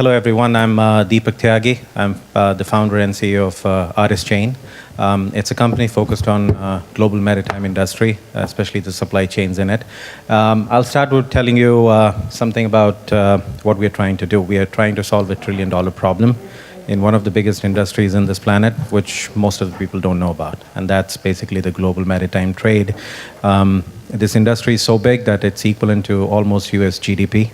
Hello, everyone. I'm Deepak Tyagi. I'm the founder and CEO of Artischain. It's a company focused on global maritime industry, especially the supply chains in it. I'll start with telling you something about what we're trying to do. We are trying to solve a trillion-dollar problem in one of the biggest industries in this planet, which most of the people don't know about, and that's basically the global maritime trade. This industry is so big that it's equivalent to almost US GDP.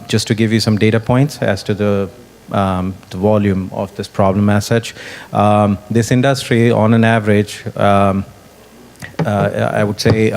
Just to give you some data points as to the volume of this problem as such, this industry, on an average, I would say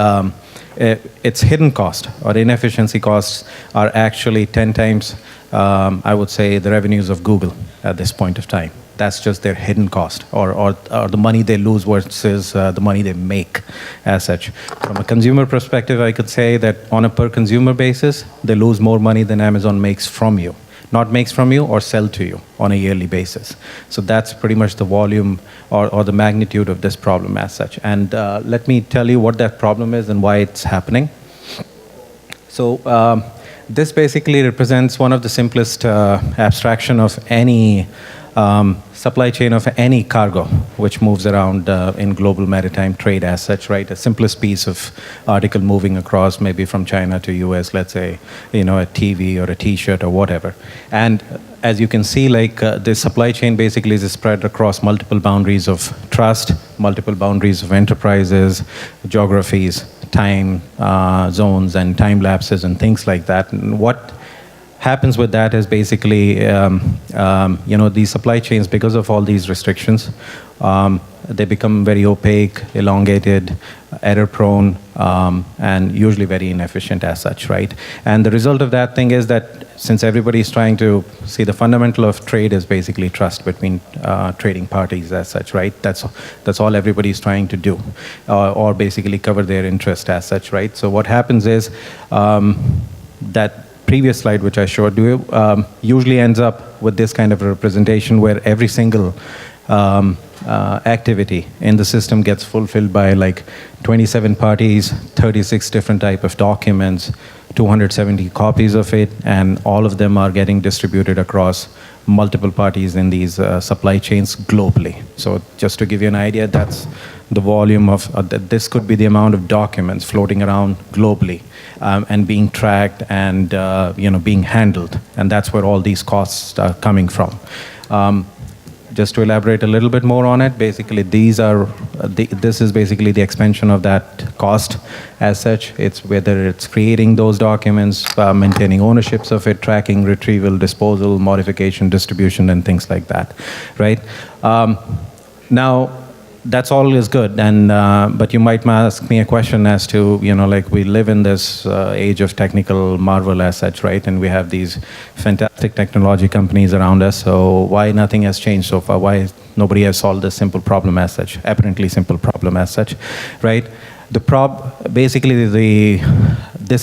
its hidden cost or inefficiency costs are actually 10 times, I would say, the revenues of Google at this point of time. That's just their hidden cost, or the money they lose versus the money they make as such. From a consumer perspective, I could say that on a per consumer basis, they lose more money than Amazon makes from you. Not makes from you or sell to you on a yearly basis. So that's pretty much the volume or the magnitude of this problem as such. And let me tell you what that problem is and why it's happening. So this basically represents one of the simplest abstraction of any supply chain of any cargo which moves around in global maritime trade as such, right? The simplest piece of article moving across, maybe from China to US, let's say, a TV or a T-shirt or whatever. And as you can see, like this supply chain basically is spread across multiple boundaries of trust, multiple boundaries of enterprises, geographies, time zones, and time lapses and things like that. And what happens with that is basically, these supply chains, because of all these restrictions, they become very opaque, elongated, error-prone, and usually very inefficient as such, right? And the result of that thing is that since everybody is trying to see, the fundamental of trade is basically trust between trading parties as such, right? That's all everybody is trying to do, or basically cover their interest as such, right? So what happens is that previous slide, which I showed you, usually ends up with this kind of a representation where every single activity in the system gets fulfilled by like 27 parties, 36 different type of documents, 270 copies of it, and all of them are getting distributed across multiple parties in these supply chains globally. So just to give you an idea, that's the volume of, this could be the amount of documents floating around globally and being tracked and being handled. And that's where all these costs are coming from. Just to elaborate a little bit more on it, basically this is basically the expansion of that cost as such. It's whether it's creating those documents, maintaining ownerships of it, tracking, retrieval, disposal, modification, distribution, and things like that, right? Now, that's all is good, and but you might ask me a question as to, like we live in this age of technical marvel as such, right? And we have these fantastic technology companies around us, so why nothing has changed so far? Why nobody has solved this simple problem as such, apparently simple problem as such, right? This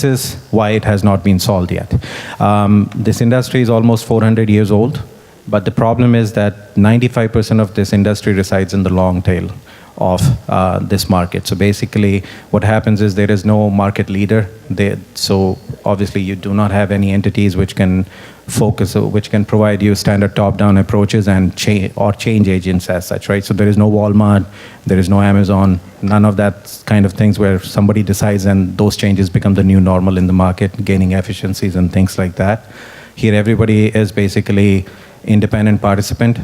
is why it has not been solved yet. This industry is almost 400 years old. But the problem is that 95% of this industry resides in the long tail of this market. So basically, what happens is there is no market leader. So obviously, you do not have any entities which can focus, which can provide you standard top-down approaches and change agents as such, right? So there is no Walmart, there is no Amazon, none of that kind of things where somebody decides and those changes become the new normal in the market, gaining efficiencies and things like that. Here, everybody is basically independent participant.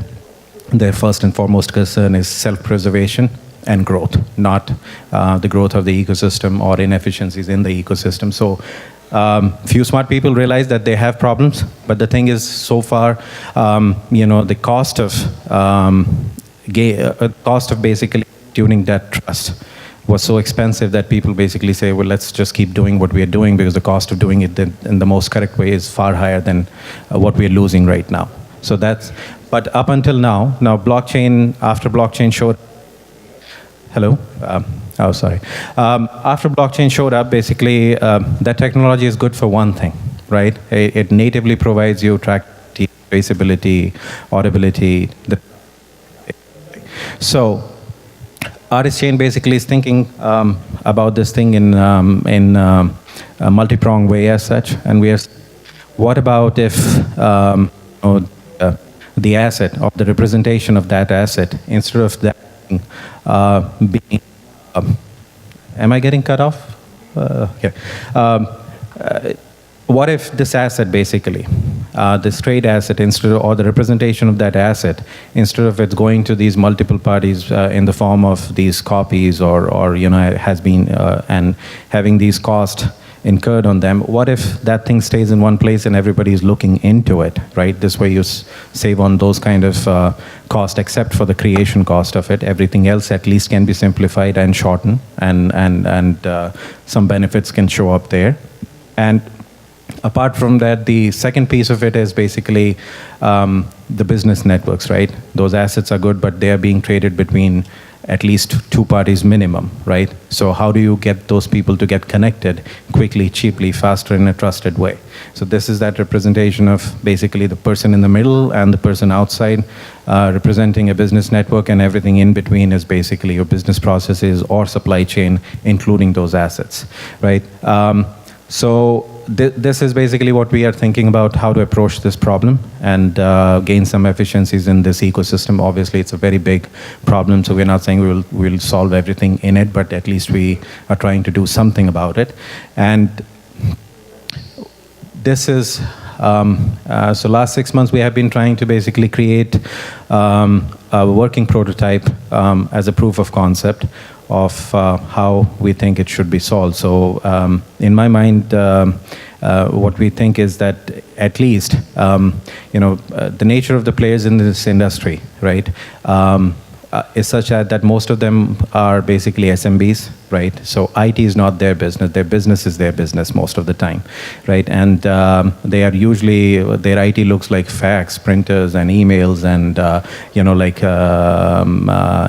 Their first and foremost concern is self-preservation and growth, not the growth of the ecosystem or inefficiencies in the ecosystem. So few smart people realize that they have problems, but the thing is, so far, the cost of basically tuning that trust was so expensive that people basically say, well, let's just keep doing what we are doing because the cost of doing it in the most correct way is far higher than what we are losing right now. So but up until now blockchain, after blockchain showed, after blockchain showed up, basically that technology is good for one thing, right? It natively provides you traceability, auditability. So Artischain basically is thinking about this thing in a multi-pronged way as such, and What about if the asset or the representation of that asset, instead of that being, am I getting cut off? Okay. What if this asset, basically, this trade asset, or the representation of that asset, instead of it's going to these multiple parties in the form of these copies, or has been and having these costs incurred on them, what if that thing stays in one place and everybody is looking into it, right? This way you save on those kind of cost, except for the creation cost of it. Everything else at least can be simplified and shortened, and some benefits can show up there. And apart from that, the second piece of it is basically the business networks, right? Those assets are good, but they are being traded between at least two parties minimum, right? So how do you get those people to get connected quickly, cheaply, faster, in a trusted way? So this is that representation of basically the person in the middle and the person outside, representing a business network, and everything in between is basically your business processes or supply chain, including those assets, right? So this is basically what we are thinking about, how to approach this problem and gain some efficiencies in this ecosystem. Obviously, it's a very big problem, so we're not saying we'll solve everything in it, but at least we are trying to do something about it. And this is, so last 6 months we have been trying to basically create a working prototype as a proof of concept of how we think it should be solved. So in my mind, what we think is that at least, the nature of the players in this industry, right, is such that most of them are basically SMBs, right? So IT is not their business. Their business is their business most of the time, right? And they are usually, their IT looks like fax, printers, and emails, and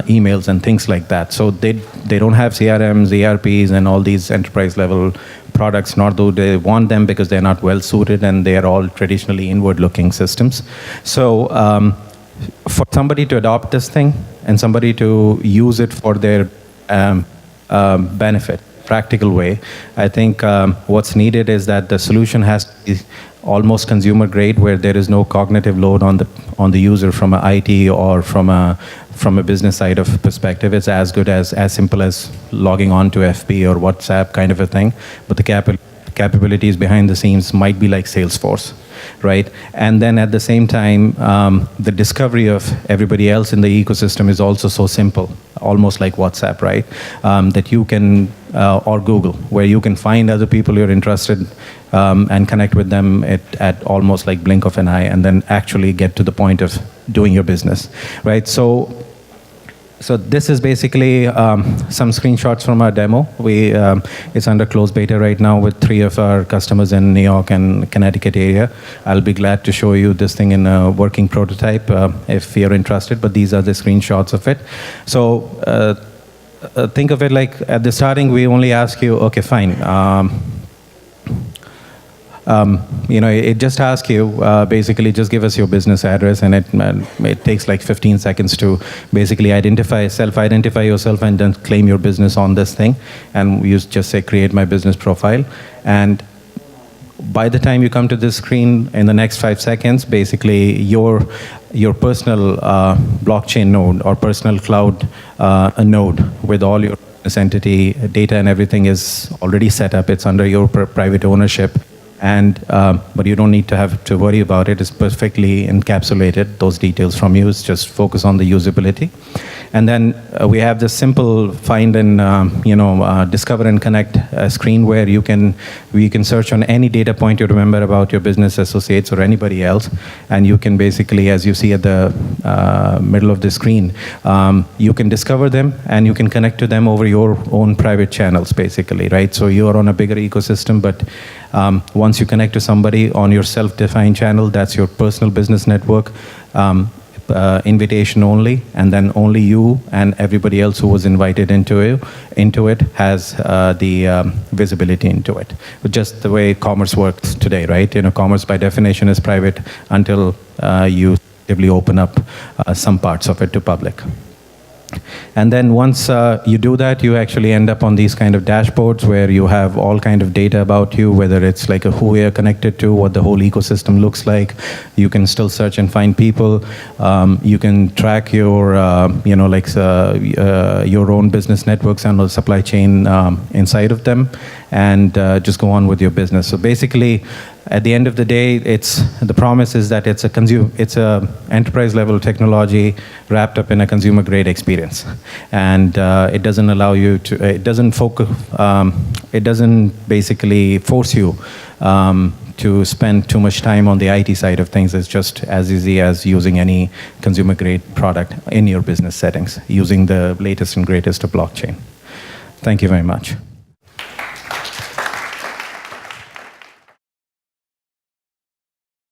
emails and things like that. So they don't have CRMs, ERPs, and all these enterprise level products, nor do they want them, because they're not well suited, and they are all traditionally inward looking systems. So for somebody to adopt this thing and somebody to use it for their benefit, practical way, I think what's needed is that the solution has to be almost consumer grade, where there is no cognitive load on the user from an IT or from a business side of perspective. It's as good as simple as logging on to FB or WhatsApp kind of a thing, but the capabilities behind the scenes might be like Salesforce, right? And then at the same time, the discovery of everybody else in the ecosystem is also so simple, almost like WhatsApp, right? That you can, or Google, where you can find other people you're interested and connect with them at almost like blink of an eye, and then actually get to the point of doing your business, right? So this is basically some screenshots from our demo. It's under closed beta right now with 3 of our customers in New York and Connecticut area. I'll be glad to show you this thing in a working prototype if you're interested, but these are the screenshots of it. So think of it like at the starting, we only ask you, okay, fine. It just asks you, basically just give us your business address, and it takes like 15 seconds to basically self-identify yourself and then claim your business on this thing. And you just say, create my business profile. And by the time you come to this screen, in the next 5 seconds, basically your personal blockchain node or personal cloud node with all your business entity data and everything is already set up. It's under your private ownership. And but you don't need to worry about it. It's perfectly encapsulated, those details from you. It's just focus on the usability. And then we have this simple find and discover and connect screen where you can search on any data point you remember about your business associates or anybody else, and you can basically, as you see at the middle of the screen, you can discover them and you can connect to them over your own private channels, basically, right? So you are on a bigger ecosystem, but once you connect to somebody on your self-defined channel, that's your personal business network. Invitation only, and then only you and everybody else who was invited into it has the visibility into it. Just the way commerce works today, right? Commerce by definition is private until you actively open up some parts of it to public. And then once you do that, you actually end up on these kind of dashboards where you have all kind of data about you, whether it's like who you're connected to, what the whole ecosystem looks like. You can still search and find people. You can track your, your own business networks and the supply chain inside of them, and just go on with your business. So basically, at the end of the day, the promise is that it's a enterprise level technology wrapped up in a consumer grade experience, and it doesn't allow you to. It doesn't focus. It doesn't basically force you to spend too much time on the IT side of things. It's just as easy as using any consumer grade product in your business settings, using the latest and greatest of blockchain. Thank you very much.